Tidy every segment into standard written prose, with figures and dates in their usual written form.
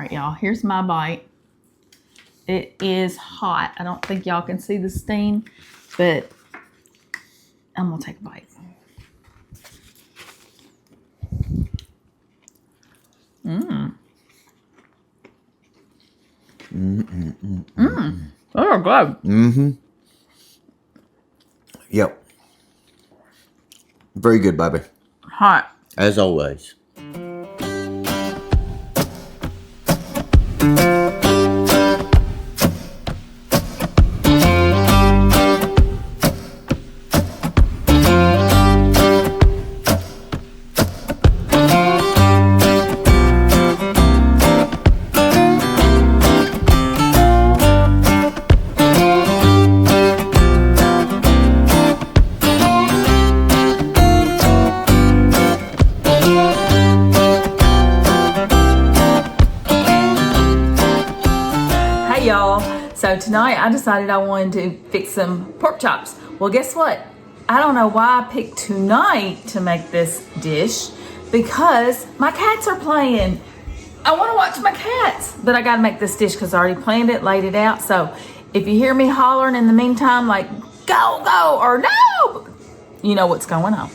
right, y'all, here's my bite. It is hot. I don't think y'all can see the steam, but I'm gonna take a bite. Mmm. Oh, good. Mm-hmm. Yep. Very good, baby. Hot. As always. Y'all, so tonight I decided I wanted to fix some pork chops. Well, guess what? I don't know why I picked tonight to make this dish, because my cats are playing. I want to watch my cats, but I got to make this dish because I already planned it, laid it out. So if you hear me hollering in the meantime, like go, go, or no, you know what's going on.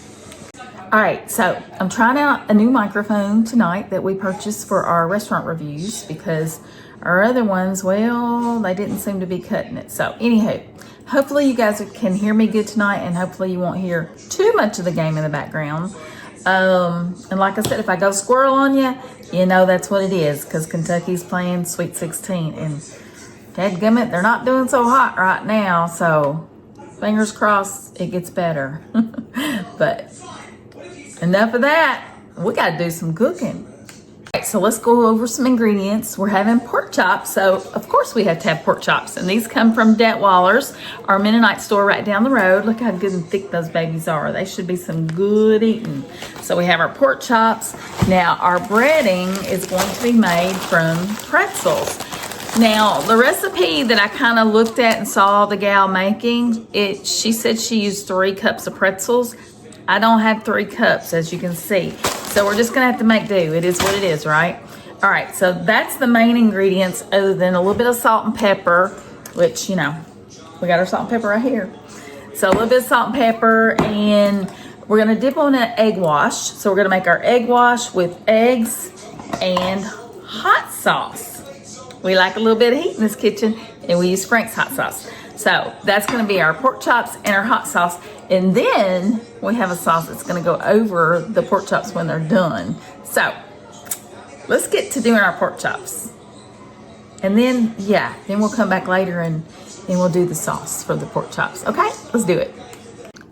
All right, so I'm trying out a new microphone tonight that we purchased for our restaurant reviews, because our other ones, well, they didn't seem to be cutting it. So anywho, hopefully you guys can hear me good tonight, and hopefully you won't hear too much of the game in the background. And like I said, if I go squirrel on you, you know that's what it is, because Kentucky's playing Sweet 16, and dadgummit, they're not doing so hot right now, so fingers crossed it gets better. But enough of that, we got to do some cooking. All right, so let's go over some ingredients. We're having pork chops, so of course we have to have pork chops, and these come from Detwaller's, our Mennonite store right down the road. Look how good and thick those babies are. They should be some good eating. So we have our pork chops. Now our breading is going to be made from pretzels. Now the recipe that I kind of looked at and saw the gal making, she said she used 3 cups of pretzels. I don't have 3 cups, as you can see. So we're just gonna have to make do. It is what it is, right? All right, so that's the main ingredients, other than a little bit of salt and pepper, which, you know, we got our salt and pepper right here. So a little bit of salt and pepper, and we're gonna dip on an egg wash. So we're gonna make our egg wash with eggs and hot sauce. We like a little bit of heat in this kitchen, and we use Frank's hot sauce. So that's gonna be our pork chops and our hot sauce. And then we have a sauce that's gonna go over the pork chops when they're done. So let's get to doing our pork chops. And then, yeah, then we'll come back later and we'll do the sauce for the pork chops. Okay, let's do it.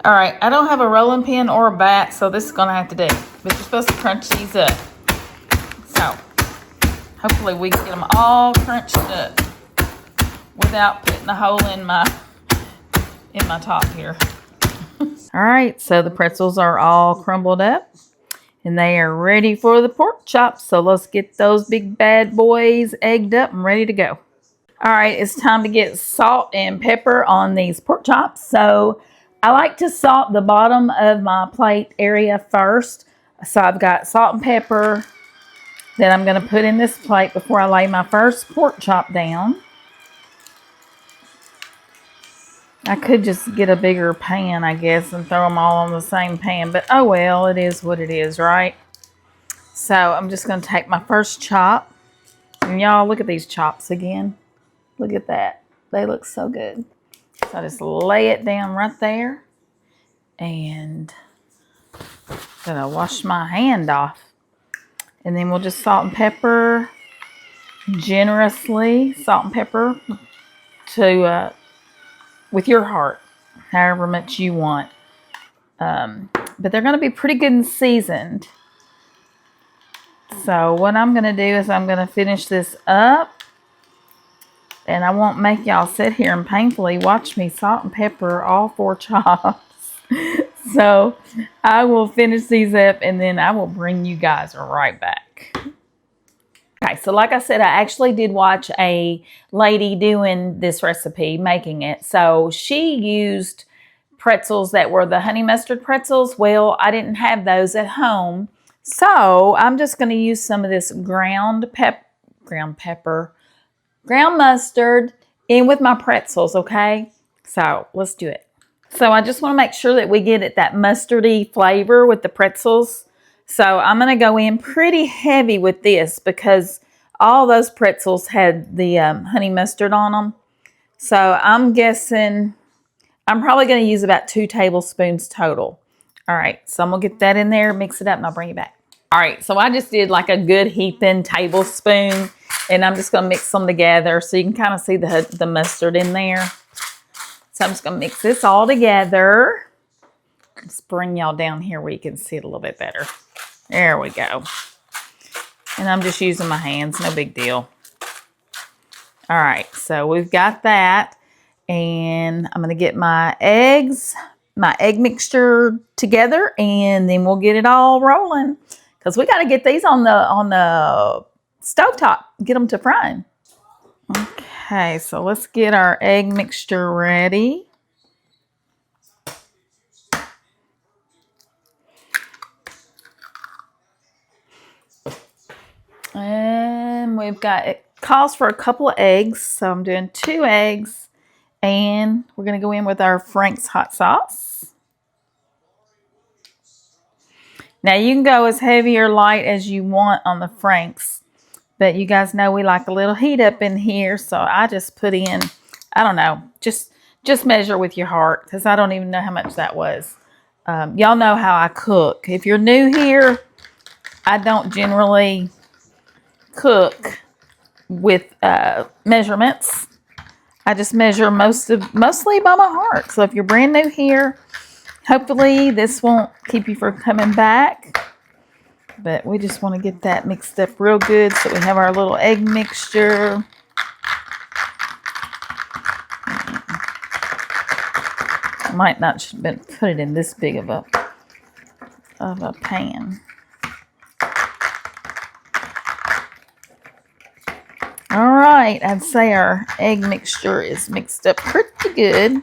All right, I don't have a rolling pin or a bat, so this is gonna have to do. But you're supposed to crunch these up. So hopefully we can get them all crunched up without putting a hole in my top here. All right, so the pretzels are all crumbled up, and they are ready for the pork chops. So let's get those big bad boys egged up and ready to go. All right, it's time to get salt and pepper on these pork chops. So I like to salt the bottom of my plate area first. So I've got salt and pepper that I'm going to put in this plate before I lay my first pork chop down. I could just get a bigger pan, I guess, and throw them all on the same pan. But oh well, it is what it is, right? So I'm just going to take my first chop. And y'all, look at these chops again. Look at that. They look so good. So I just lay it down right there. And I'm going to wash my hand off. And then we'll just salt and pepper generously. Salt and pepper to... with your heart, however much you want. But they're going to be pretty good and seasoned. So what I'm going to do is I'm going to finish this up. And I won't make y'all sit here and painfully watch me salt and pepper all 4 chops. So I will finish these up, and then I will bring you guys right back. Okay, so like I said, I actually did watch a lady doing this recipe, making it. So she used pretzels that were the honey mustard pretzels. Well, I didn't have those at home. So I'm just going to use some of this ground ground pepper, ground mustard, in with my pretzels, okay? So let's do it. So I just want to make sure that we get it that mustardy flavor with the pretzels. So I'm going to go in pretty heavy with this because all those pretzels had the honey mustard on them. So I'm guessing I'm probably going to use about 2 tablespoons total. All right, so I'm going to get that in there, mix it up, and I'll bring it back. All right, so I just did like a good heaping tablespoon, and I'm just going to mix them together so you can kind of see the mustard in there. So I'm just going to mix this all together. Let's bring y'all down here where you can see it a little bit better. There we go. And I'm just using my hands, no big deal. All right, so we've got that. And I'm going to get my egg mixture together, and then we'll get it all rolling. Because we got to get these on the stovetop, get them to frying. Okay, so let's get our egg mixture ready. And we've got, it calls for a couple of eggs, so I'm doing 2 eggs. And we're going to go in with our Frank's hot sauce. Now you can go as heavy or light as you want on the Frank's. But you guys know we like a little heat up in here, so I just put in, I don't know, just measure with your heart, because I don't even know how much that was. Y'all know how I cook. If you're new here, I don't generally cook with measurements. I just measure mostly by my heart. So if you're brand new here, hopefully this won't keep you from coming back. But we just want to get that mixed up real good so we have our little egg mixture. I might not should have put it in this big of a pan. All right, I'd say our egg mixture is mixed up pretty good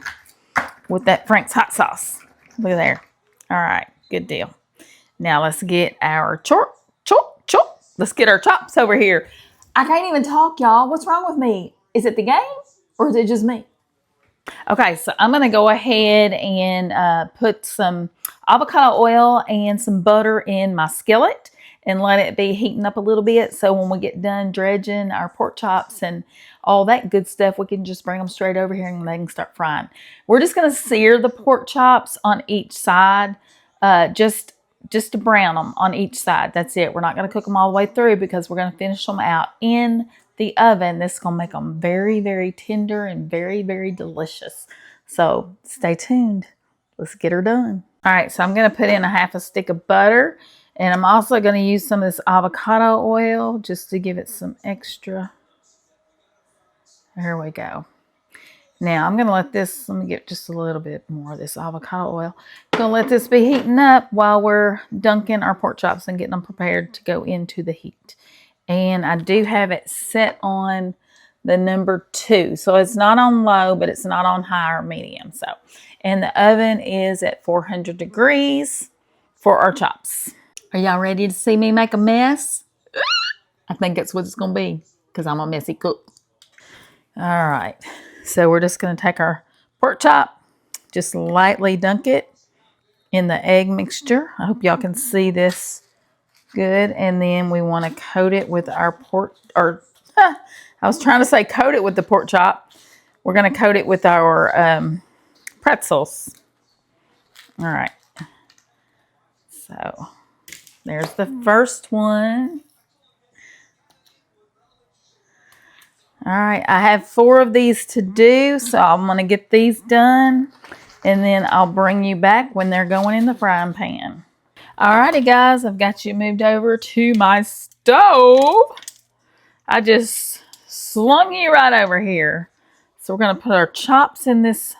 with that Frank's hot sauce. Look at there. All right, good deal. Now let's get our chop. Let's get our chops over here. I can't even talk, y'all. What's wrong with me? Is it the game or is it just me? Okay, so I'm going to go ahead and put some avocado oil and some butter in my skillet and let it be heating up a little bit. So when we get done dredging our pork chops and all that good stuff, we can just bring them straight over here and they can start frying. We're just going to sear the pork chops on each side, just to brown them on each side. That's it. We're not going to cook them all the way through because we're going to finish them out in the oven. This is going to make them very, very tender and very, very delicious. So stay tuned. Let's get her done. All right, so I'm going to put in a half a stick of butter, and I'm also going to use some of this avocado oil just to give it some extra. There we go. Now I'm going to let me get just a little bit more of this avocado oil. I'm going to let this be heating up while we're dunking our pork chops and getting them prepared to go into the heat. And I do have it set on the number 2. So it's not on low, but it's not on high or medium. So, and the oven is at 400 degrees for our chops. Are y'all ready to see me make a mess? I think that's what it's going to be because I'm a messy cook. All right. So we're just going to take our pork chop, just lightly dunk it in the egg mixture. I hope y'all can see this good. And then we want to coat it with our I was trying to say coat it with the pork chop. We're going to coat it with our pretzels. All right. So there's the first one. All right, I have 4 of these to do, so I'm going to get these done, and then I'll bring you back when they're going in the frying pan. All righty, guys, I've got you moved over to my stove. I just slung you right over here. So we're going to put our chops in this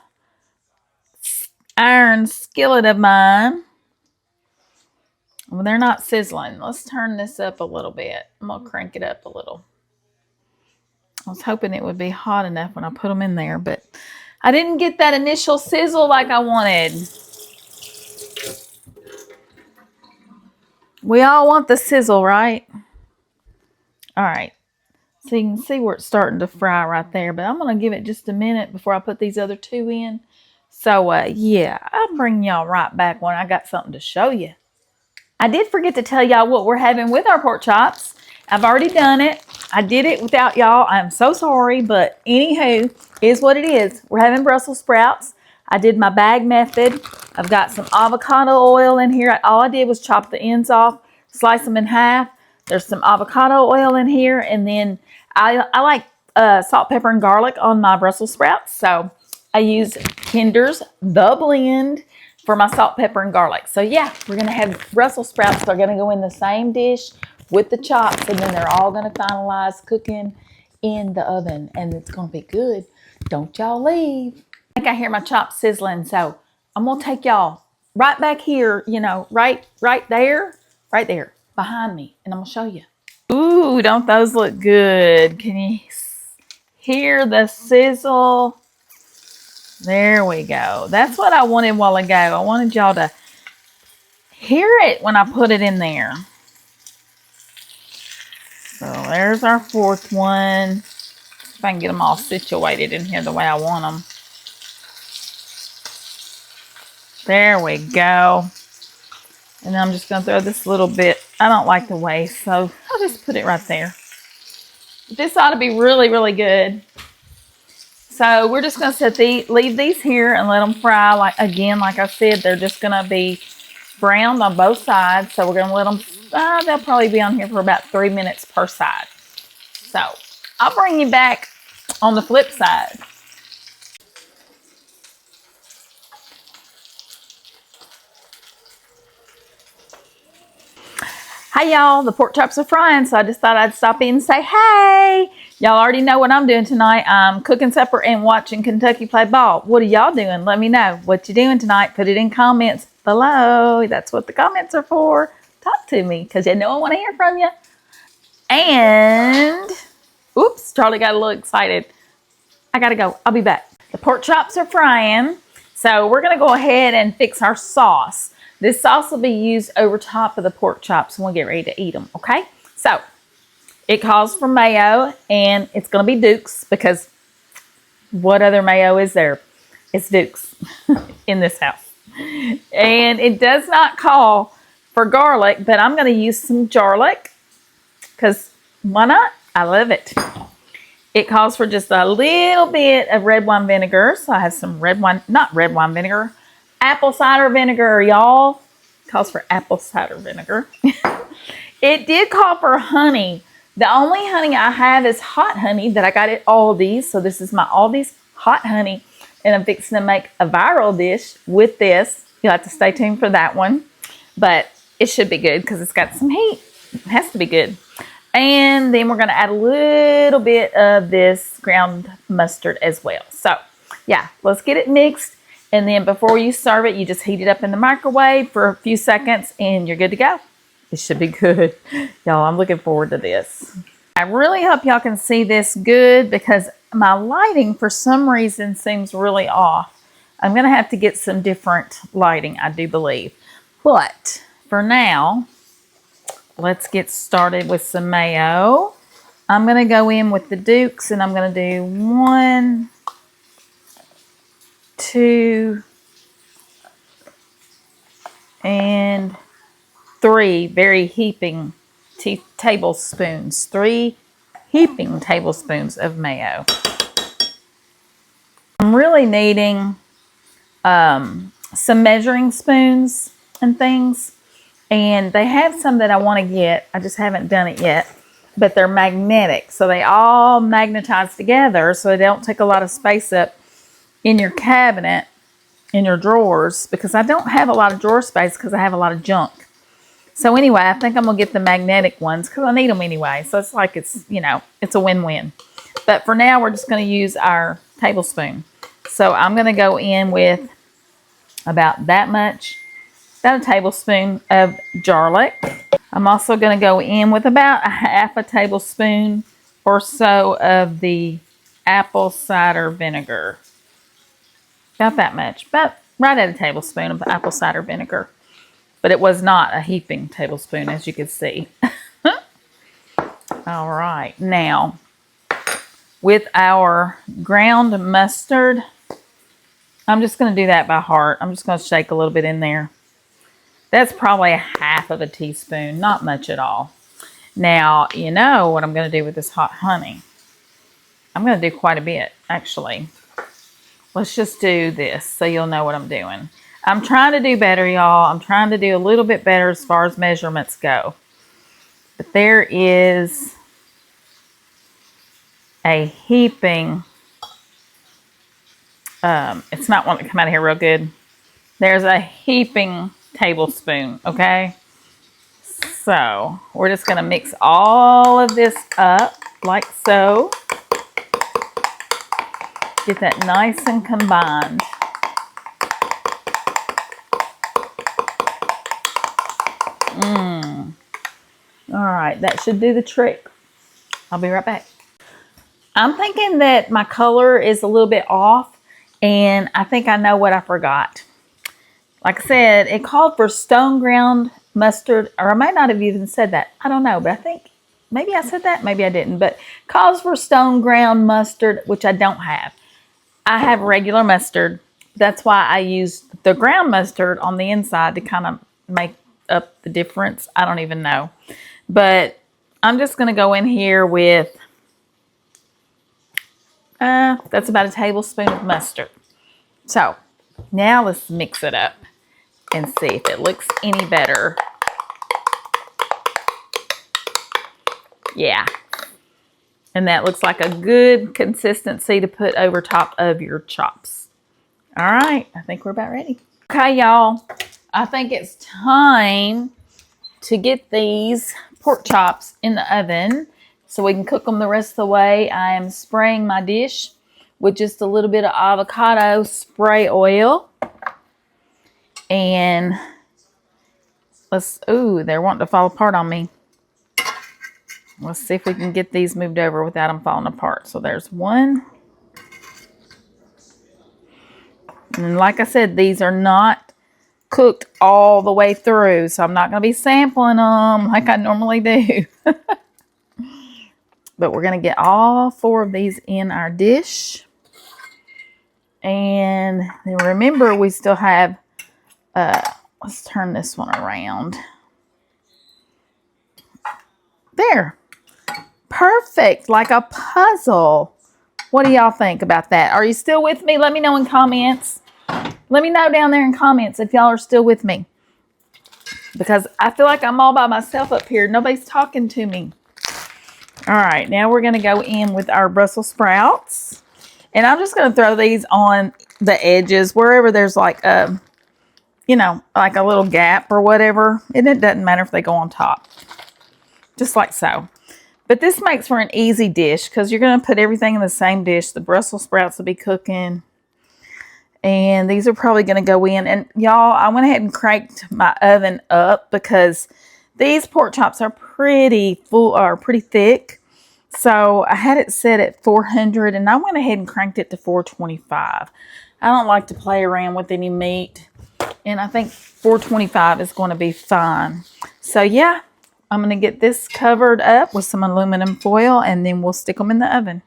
iron skillet of mine. Well, they're not sizzling. Let's turn this up a little bit. I'm going to crank it up a little. I was hoping it would be hot enough when I put them in there, but I didn't get that initial sizzle like I wanted. We all want the sizzle, right? All right. So you can see where it's starting to fry right there. But I'm going to give it just a minute before I put these other two in. So, yeah, I'll bring y'all right back when I got something to show you. I did forget to tell y'all what we're having with our pork chops. I've already done it. I did it without y'all. I'm so sorry, but anywho, is what it is. We're having Brussels sprouts. I did my bag method. I've got some avocado oil in here. All I did was chop the ends off, slice them in half. There's some avocado oil in here, and then I like salt, pepper, and garlic on my Brussels sprouts. So I use Kinder's The Blend for my salt, pepper, and garlic. So yeah, we're going to have Brussels sprouts. They're going to go in the same dish with the chops, and then they're all going to finalize cooking in the oven, and it's going to be good. Don't y'all leave. I think I hear my chops sizzling, so I'm going to take y'all right back here, you know, right there behind me, and I'm going to show you. Ooh, don't those look good? Can you hear the sizzle? There we go. That's what I wanted a while ago. I wanted y'all to hear it when I put it in there. So there's our fourth one. If I can get them all situated in here the way I want them. There we go. And I'm just going to throw this little bit. I don't like the waste, so I'll just put it right there. This ought to be really, really good. So we're just going to leave these here and let them fry. Like I said, they're just going to be browned on both sides. So we're going to let them, they'll probably be on here for about 3 minutes per side. So I'll bring you back on the flip side. Hey y'all, the pork chops are frying, so I just thought I'd stop in and say hey. Y'all already know what I'm doing tonight. I'm cooking supper and watching Kentucky play ball. What are y'all doing? Let me know what you're doing tonight. Put it in comments below. That's what the comments are for. Talk to me, because you know I want to hear from you. And, oops, Charlie got a little excited. I gotta go. I'll be back. The pork chops are frying, so we're gonna go ahead and fix our sauce. This sauce will be used over top of the pork chops when we get ready to eat them, okay? So, it calls for mayo, and it's going to be Duke's, because what other mayo is there? It's Duke's in this house. And it does not call for garlic, but I'm going to use some garlic, because why not? I love it. It calls for just a little bit of red wine vinegar, so I have some apple cider vinegar, y'all. Calls for apple cider vinegar. It did call for honey. The only honey I have is hot honey that I got at Aldi's. So this is my Aldi's hot honey. And I'm fixing to make a viral dish with this. You'll have to stay tuned for that one. But it should be good because it's got some heat. It has to be good. And then we're going to add a little bit of this ground mustard as well. So, yeah, let's get it mixed. And then before you serve it, you just heat it up in the microwave for a few seconds and you're good to go. It should be good. Y'all, I'm looking forward to this. I really hope y'all can see this good because my lighting for some reason seems really off. I'm going to have to get some different lighting, I do believe. But for now, let's get started with some mayo. I'm going to go in with the Dukes and I'm going to do 1, 2, and 3 very heaping tablespoons. 3 heaping tablespoons of mayo. I'm really needing some measuring spoons and things. And they have some that I want to get. I just haven't done it yet. But they're magnetic. So they all magnetize together so they don't take a lot of space up in your cabinet, in your drawers, because I don't have a lot of drawer space because I have a lot of junk. So anyway, I think I'm going to get the magnetic ones because I need them anyway. So it's like it's, you know, it's a win-win. But for now, we're just going to use our tablespoon. So I'm going to go in with about that much, about a tablespoon of garlic. I'm also going to go in with about a half a tablespoon or so of the apple cider vinegar. About that much, about right at a tablespoon of the apple cider vinegar. But it was not a heaping tablespoon, as you can see. All right, now with our ground mustard. I'm just going to do that by heart. I'm just going to shake a little bit in there. That's probably a half of a teaspoon, not much at all. Now, you know what I'm going to do with this hot honey. I'm going to do quite a bit, actually. Let's just do this so you'll know what I'm doing. I'm trying to do better, y'all. I'm trying to do a little bit better as far as measurements go. But there is a heaping, it's not wanting to come out of here real good. There's a heaping tablespoon, okay? So we're just gonna mix all of this up like so. Get that nice and combined. All right, that should do the trick. I'll be right back. I'm thinking that my color is a little bit off, and I think I know what I forgot. Like I said, it called for stone ground mustard, or I might not have even said that. I don't know, but I think maybe I said that, maybe I didn't. But calls for stone ground mustard, which I don't have. I have regular mustard. That's why I use the ground mustard on the inside to kind of make up the difference. I don't even know. But I'm just going to go in here with, that's about a tablespoon of mustard. So now let's mix it up and see if it looks any better. Yeah. And that looks like a good consistency to put over top of your chops. All right, I think we're about ready. Okay, y'all, I think it's time to get these pork chops in the oven so we can cook them the rest of the way. I am spraying my dish with just a little bit of avocado spray oil. And ooh, they're wanting to fall apart on me. Let's see if we can get these moved over without them falling apart. So there's one. And like I said, these are not cooked all the way through, so I'm not going to be sampling them like I normally do. But we're going to get all 4 of these in our dish. And then remember, we still have, let's turn this one around. There. Perfect, like a puzzle. What do y'all think about that? Are you still with me? Let me know in comments. Let me know down there in comments if y'all are still with me. Because I feel like I'm all by myself up here. Nobody's talking to me. All right, now we're going to go in with our Brussels sprouts. And I'm just going to throw these on the edges, wherever there's like a, you know, like a little gap or whatever. And it doesn't matter if they go on top. Just like so. But this makes for an easy dish because you're going to put everything in the same dish. The Brussels sprouts will be cooking. And these are probably going to go in. And y'all, I went ahead and cranked my oven up because these pork chops are pretty full, or pretty thick. So I had it set at 400 and I went ahead and cranked it to 425. I don't like to play around with any meat. And I think 425 is going to be fine. So yeah, I'm going to get this covered up with some aluminum foil and then we'll stick them in the oven.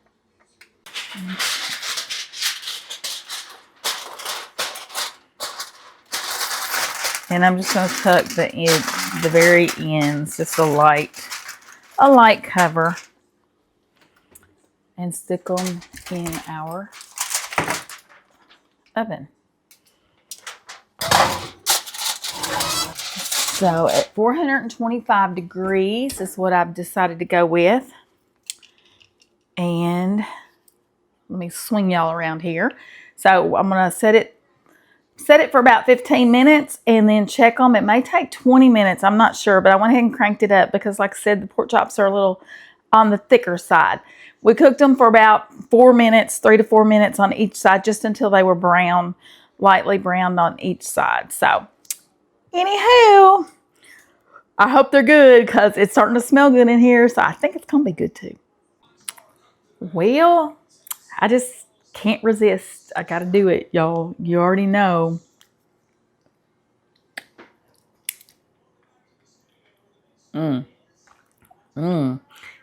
And I'm just going to tuck the very ends, just a light cover, and stick them in our oven. So at 425 degrees is what I've decided to go with. And let me swing y'all around here. So I'm going to set it for about 15 minutes and then check them. It may take 20 minutes. I'm not sure, but I went ahead and cranked it up because like I said, the pork chops are a little on the thicker side. We cooked them for about 4 minutes, 3 to 4 minutes on each side, just until they were brown, lightly browned on each side. So anywho, I hope they're good because it's starting to smell good in here. So I think it's going to be good too. Well, I just can't resist. I got to do it, y'all. You already know.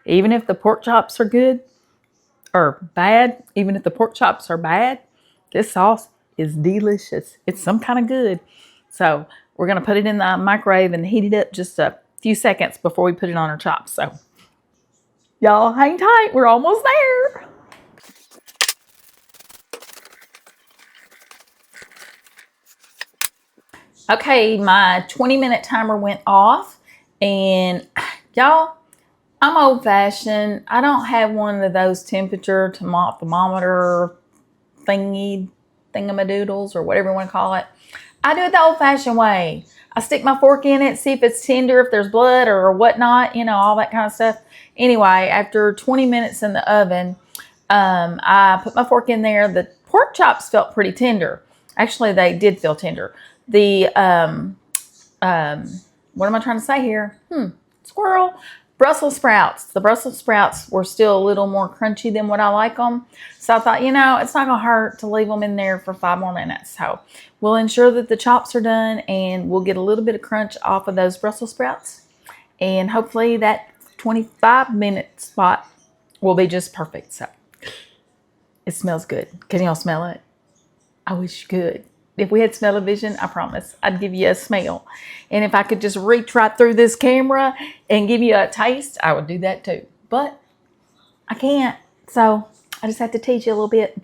Even if the pork chops are good, are bad, even if the pork chops are bad, this sauce is delicious. It's some kind of good. So we're going to put it in the microwave and heat it up just a few seconds before we put it on our chops. So y'all hang tight. We're almost there. Okay, my 20-minute timer went off, and y'all, I'm old-fashioned. I don't have one of those temperature thermometer thingamadoodles or whatever you want to call it. I do it the old-fashioned way. I stick my fork in it, see if it's tender, if there's blood or whatnot, you know, all that kind of stuff. Anyway, after 20 minutes in the oven, I put my fork in there. The pork chops felt pretty tender. Actually, they did feel tender. The, what am I trying to say here? Squirrel. Brussels sprouts. The Brussels sprouts were still a little more crunchy than what I like them. So I thought, you know, it's not going to hurt to leave them in there for 5 more minutes. So we'll ensure that the chops are done and we'll get a little bit of crunch off of those Brussels sprouts. And hopefully that 25-minute spot will be just perfect. So it smells good. Can y'all smell it? I wish you could. If we had smell-o-vision, I promise I'd give you a smell. And if I could just reach right through this camera and give you a taste, I would do that too. But I can't. So I just have to teach you a little bit.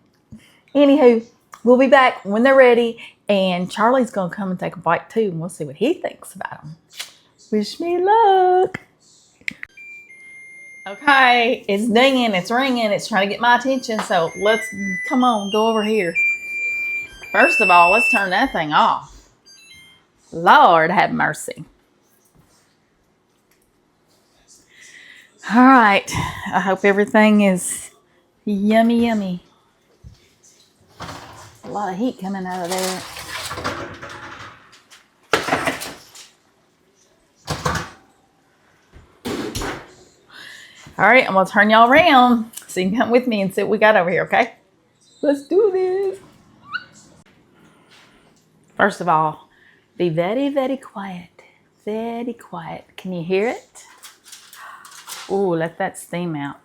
Anywho, we'll be back when they're ready. And Charlie's going to come and take a bite too. And we'll see what he thinks about them. Wish me luck. Okay, it's dinging, it's ringing, it's trying to get my attention. So let's, come on, go over here. First of all, let's turn that thing off. Lord have mercy. All right. I hope everything is yummy, yummy. A lot of heat coming out of there. All right, I'm going to turn y'all around so you can come with me and see what we got over here, okay? Let's do this. First of all, be very, very quiet. Very quiet. Can you hear it? Oh, let that steam out.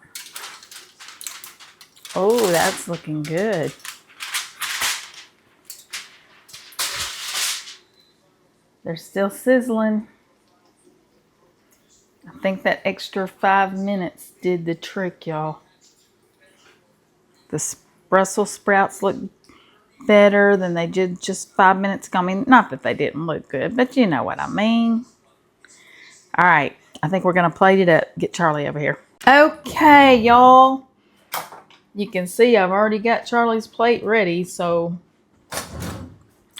Oh, that's looking good. They're still sizzling. I think that extra 5 minutes did the trick, y'all. The Brussels sprouts look better than they did just 5 minutes ago. I mean, not that they didn't look good, but you know what I mean. All right, I think we're going to plate it up. Get Charlie over here. Okay, y'all. You can see I've already got Charlie's plate ready, so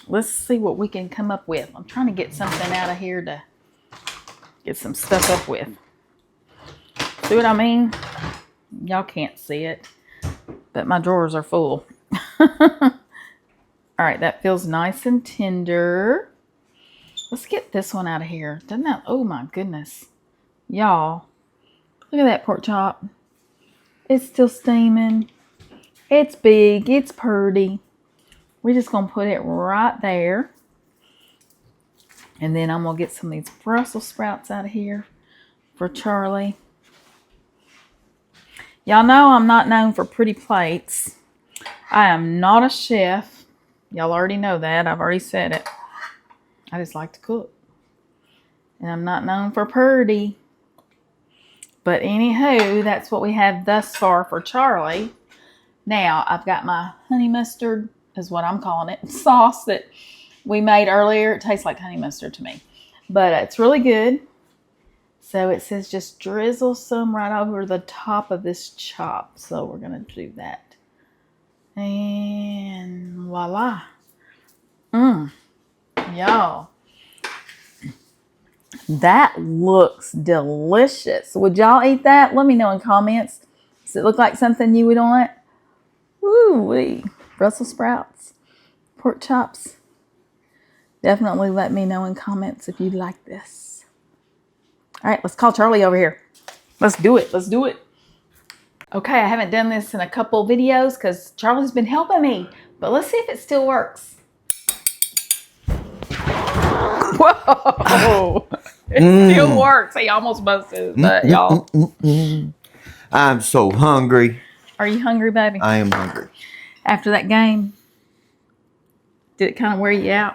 let's see what we can come up with. I'm trying to get something out of here to get some stuff up with. See what I mean? Y'all can't see it, but my drawers are full. All right, that feels nice and tender. Let's get this one out of here. Doesn't that, oh my goodness. Y'all, look at that pork chop. It's still steaming. It's big, it's pretty. We're just gonna put it right there. And then I'm gonna get some of these Brussels sprouts out of here for Charlie. Y'all know I'm not known for pretty plates. I am not a chef. Y'all already know that. I've already said it. I just like to cook. And I'm not known for pretty. But anywho, that's what we have thus far for Charlie. Now, I've got my honey mustard, is what I'm calling it, sauce that we made earlier. It tastes like honey mustard to me. But it's really good. So it says just drizzle some right over the top of this chop. So we're going to do that. And voila. Y'all. That looks delicious. Would y'all eat that? Let me know in comments. Does it look like something you would want? Woo-wee. Brussels sprouts. Pork chops. Definitely let me know in comments if you like this. All right, let's call Charlie over here. Let's do it. Let's do it. Okay, I haven't done this in a couple videos because Charlie's been helping me. But let's see if it still works. Whoa! It still works. He almost busted his butt, y'all. I'm so hungry. Are you hungry, baby? I am hungry. After that game, did it kind of wear you out?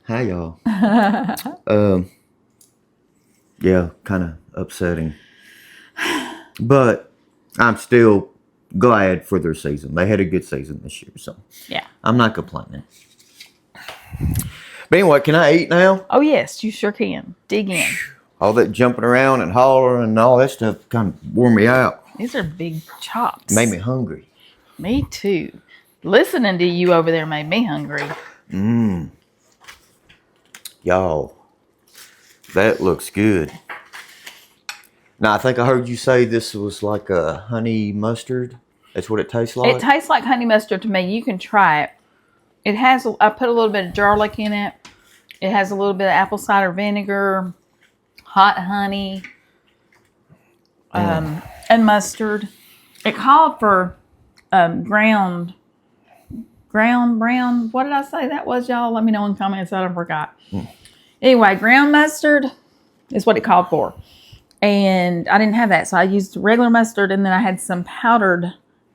Hi, y'all. Yeah, kind of upsetting. But I'm still glad for their season. They had a good season this year, so Yeah. I'm not complaining. But anyway, can I eat now? Oh, yes, you sure can. Dig in. All that jumping around and hollering and all that stuff kind of wore me out. These are big chops. Made me hungry. Me too. Listening to you over there made me hungry. Y'all, that looks good. Now, I think I heard you say this was like a honey mustard. That's what it tastes like? It tastes like honey mustard to me. You can try it. It has, I put a little bit of garlic in it. It has a little bit of apple cider vinegar, hot honey, and mustard. It called for ground brown. What did I say that was, y'all? Let me know in the comments. I forgot. Anyway, ground mustard is what it called for. And I didn't have that, so I used regular mustard, and then I had some powdered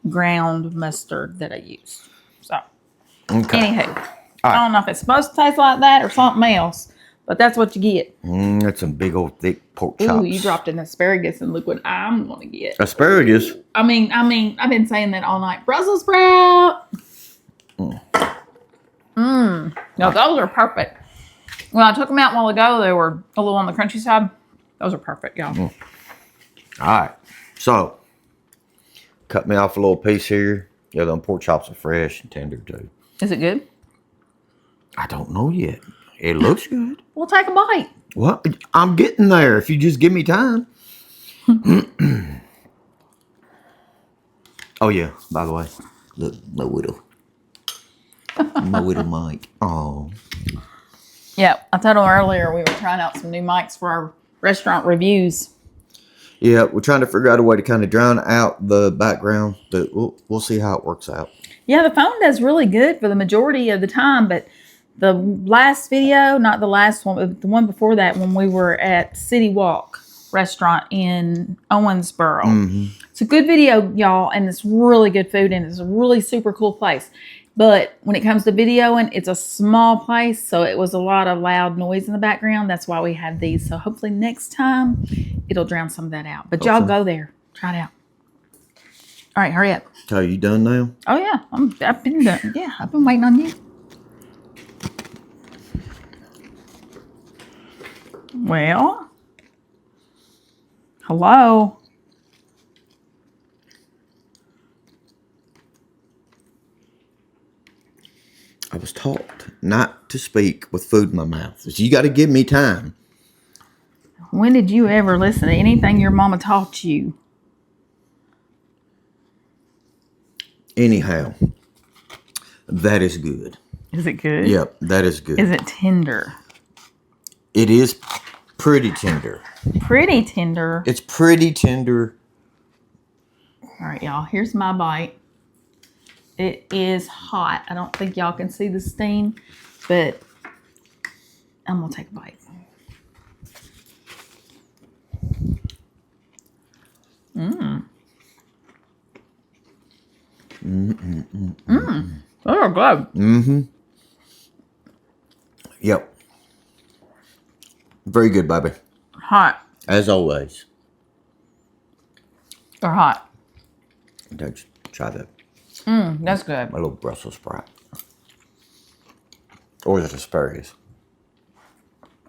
ground mustard that I used. So, anywho, I don't know if it's supposed to taste like that or something else, but that's what you get. That's some big old thick pork chops. Ooh, you dropped an asparagus, and look what I'm gonna get. Asparagus? I mean, I've been saying that all night. Brussels sprout. No, those are perfect. When I took them out a while ago, they were a little on the crunchy side. Those are perfect, y'all. All right. So, cut me off a little piece here. Yeah, them pork chops are fresh and tender, too. Is it good? I don't know yet. It looks good. We'll take a bite. Well, I'm getting there if you just give me time. Oh, yeah. By the way, look, my widow. My widow mic. Oh. Yeah, I told them earlier we were trying out some new mics for our restaurant reviews. Yeah, we're trying to figure out a way to kind of drown out the background. But we'll see how it works out. Yeah, the phone does really good for the majority of the time, but the last video, not the last one, but the one before that, when we were at City Walk restaurant in Owensboro. It's a good video, y'all, and it's really good food, and it's a really super cool place. But when it comes to videoing, it's a small place, so it was a lot of loud noise in the background. That's why we have these. So hopefully next time, it'll drown some of that out. But y'all go there. Try it out. All right, hurry up. Are you done now? Oh, yeah. I've been done. Yeah, I've been waiting on you. Well, hello. I was taught not to speak with food in my mouth. So you got to give me time. When did you ever listen to anything your mama taught you? Anyhow, that is good. Is it good? Yep, that is good. Is it tender? It is pretty tender. Pretty tender. It's pretty tender. All right, y'all. Here's my bite. It is hot. I don't think y'all can see the steam, but I'm going to take a bite. Those are good. Yep. Very good, baby. Hot. As always. They're hot. Don't try that. That's good. My little Brussels sprout. Or is it asparagus?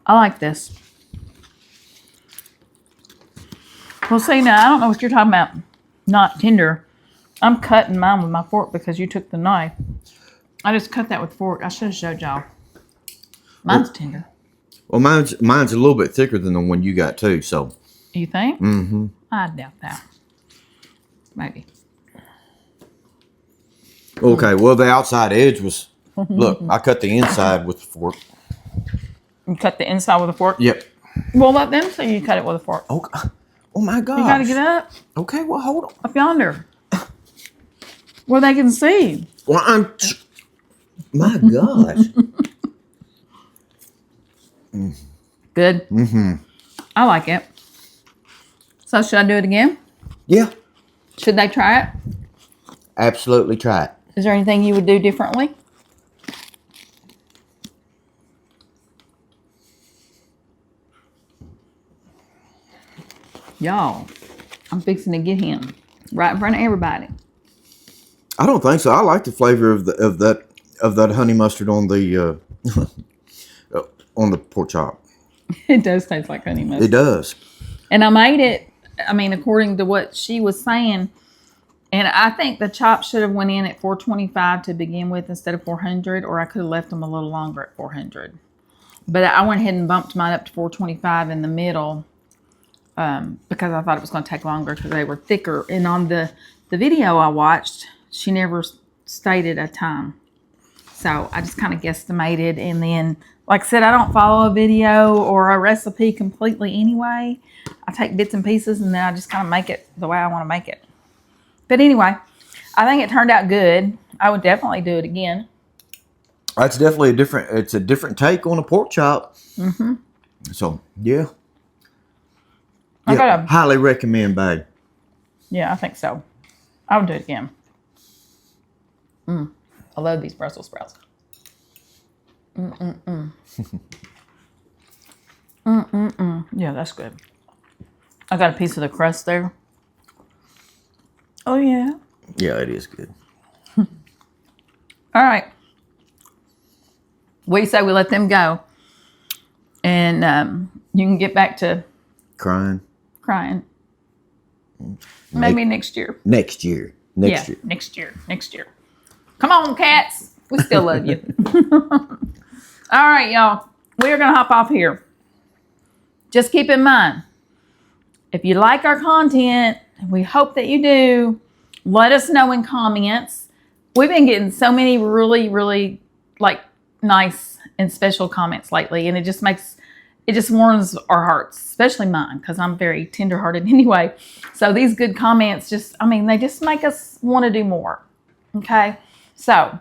I like this. Well, see, now, I don't know what you're talking about. Not tender. I'm cutting mine with my fork because you took the knife. I just cut that with fork. I should have showed y'all. Mine's tender. Well, mine's a little bit thicker than the one you got, too, so. You think? I doubt that. Maybe. Okay, well, the outside edge was... Look, I cut the inside with the fork. You cut the inside with a fork? Yep. Well, let them say you cut it with a fork. Okay. Oh, my gosh. You got to get up. Okay, well, hold on. Up yonder. Where they can see. Well, my gosh. Good. I like it. So should I do it again? Yeah. Should they try it? Absolutely try it. Is there anything you would do differently? Y'all, I'm fixing to get him right in front of everybody. I don't think so. I like the flavor of that honey mustard on the pork chop. It does taste like honey mustard. It does. And I made it, I mean, according to what she was saying, and I think the chop should have went in at 425 to begin with instead of 400, or I could have left them a little longer at 400. But I went ahead and bumped mine up to 425 in the middle because I thought it was going to take longer because they were thicker. And on the video I watched, she never stated a time. So I just kind of guesstimated. And then, like I said, I don't follow a video or a recipe completely anyway. I take bits and pieces and then I just kind of make it the way I want to make it. But anyway, I think it turned out good. I would definitely do it again. That's definitely it's a different take on a pork chop. Mm-hmm. So, yeah. Yeah, highly recommend, babe. Yeah, I think so. I would do it again. I love these Brussels sprouts. Yeah, that's good. I got a piece of the crust there. Oh, yeah. Yeah, it is good. All right. We say we let them go. And you can get back to Crying. Maybe next year. Next year. Next year. Come on, cats. We still love you. All right, y'all. We are going to hop off here. Just keep in mind, if you like our content, and we hope that you do, let us know in comments. We've been getting so many really, really nice and special comments lately, and it just warms our hearts, especially mine, because I'm very tenderhearted anyway. So these good comments they just make us want to do more. Okay? So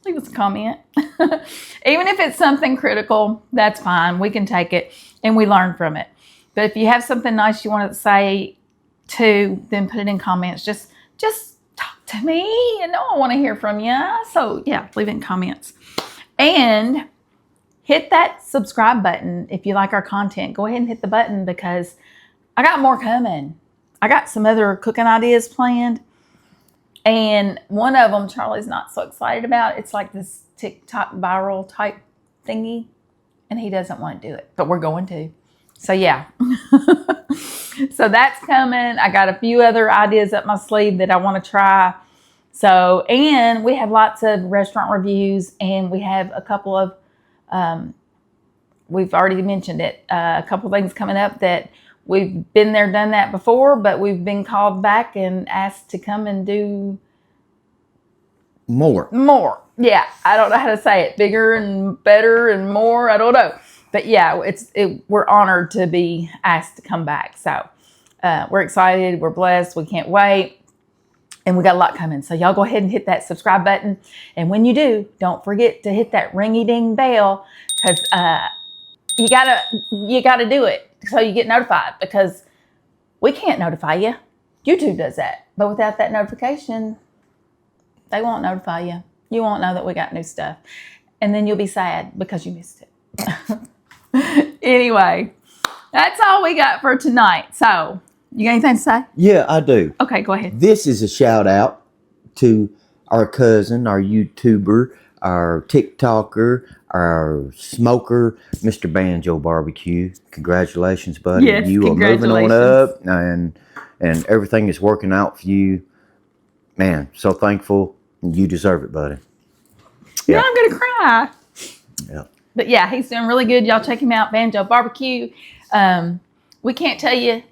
leave us a comment. Even if it's something critical, that's fine. We can take it and we learn from it. But if you have something nice you want to say too, then put it in comments. Just talk to me. I want to hear from you. So yeah, leave it in comments. And hit that subscribe button if you like our content. Go ahead and hit the button because I got more coming. I got some other cooking ideas planned. And one of them Charlie's not so excited about. It's like this TikTok viral type thingy. And he doesn't want to do it. But we're going to. So yeah. So that's coming. I got a few other ideas up my sleeve that I want to try. So, and we have lots of restaurant reviews. And we have a couple of we've already mentioned it, a couple things coming up that we've been there, done that before, but we've been called back and asked to come and do more. Yeah, I don't know how to say it. Bigger and better and more. I don't know. But yeah, we're honored to be asked to come back. So we're excited. We're blessed. We can't wait. And we got a lot coming. So y'all go ahead and hit that subscribe button. And when you do, don't forget to hit that ringy-ding bell because you gotta do it so you get notified because we can't notify you. YouTube does that. But without that notification, they won't notify you. You won't know that we got new stuff. And then you'll be sad because you missed it. Anyway, that's all we got for tonight. So, you got anything to say? Yeah, I do. Okay, go ahead. This is a shout out to our cousin, our YouTuber, our TikToker, our smoker, Mr. Banjo Barbecue. Congratulations, buddy. Yes, you are moving on up and everything is working out for you. Man, so thankful. You deserve it, buddy. Yeah, I'm going to cry. Yeah. But yeah, he's doing really good. Y'all check him out, Banjo Barbecue. We can't tell you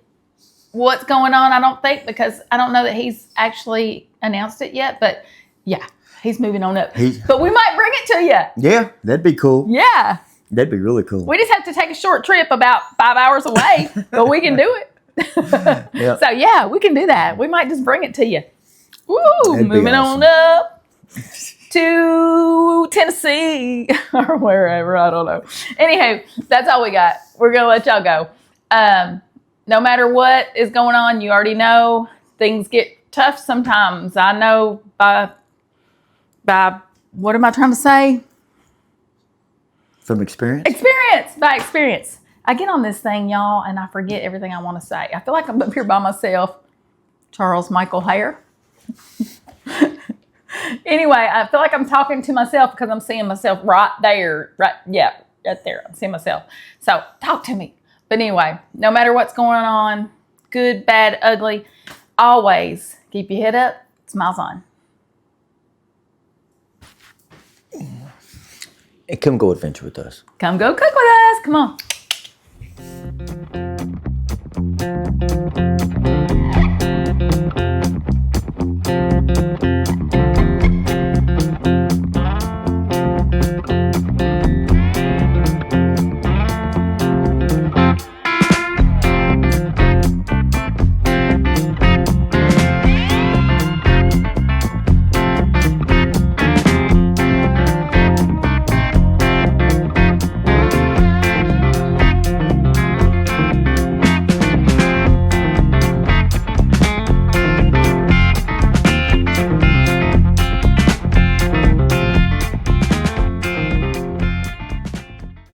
what's going on, I don't think, because I don't know that he's actually announced it yet. But yeah, he's moving on up. But we might bring it to you. Yeah, that'd be cool. Yeah. That'd be really cool. We just have to take a short trip about 5 hours away, but we can do it. Yep. So yeah, we can do that. We might just bring it to you. Woo, moving awesome. On up to Tennessee or wherever. I don't know. Anywho, that's all we got. We're going to let y'all go. no matter what is going on, you already know things get tough sometimes. I know by what am I trying to say? From experience? By experience. I get on this thing, y'all, and I forget everything I want to say. I feel like I'm up here by myself. Charles Michael Haire. Anyway, I feel like I'm talking to myself because I'm seeing myself right there. Right there. I'm seeing myself. So talk to me. But anyway, no matter what's going on, good, bad, ugly, always keep your head up, smiles on. And come go adventure with us. Come go cook with us. Come on.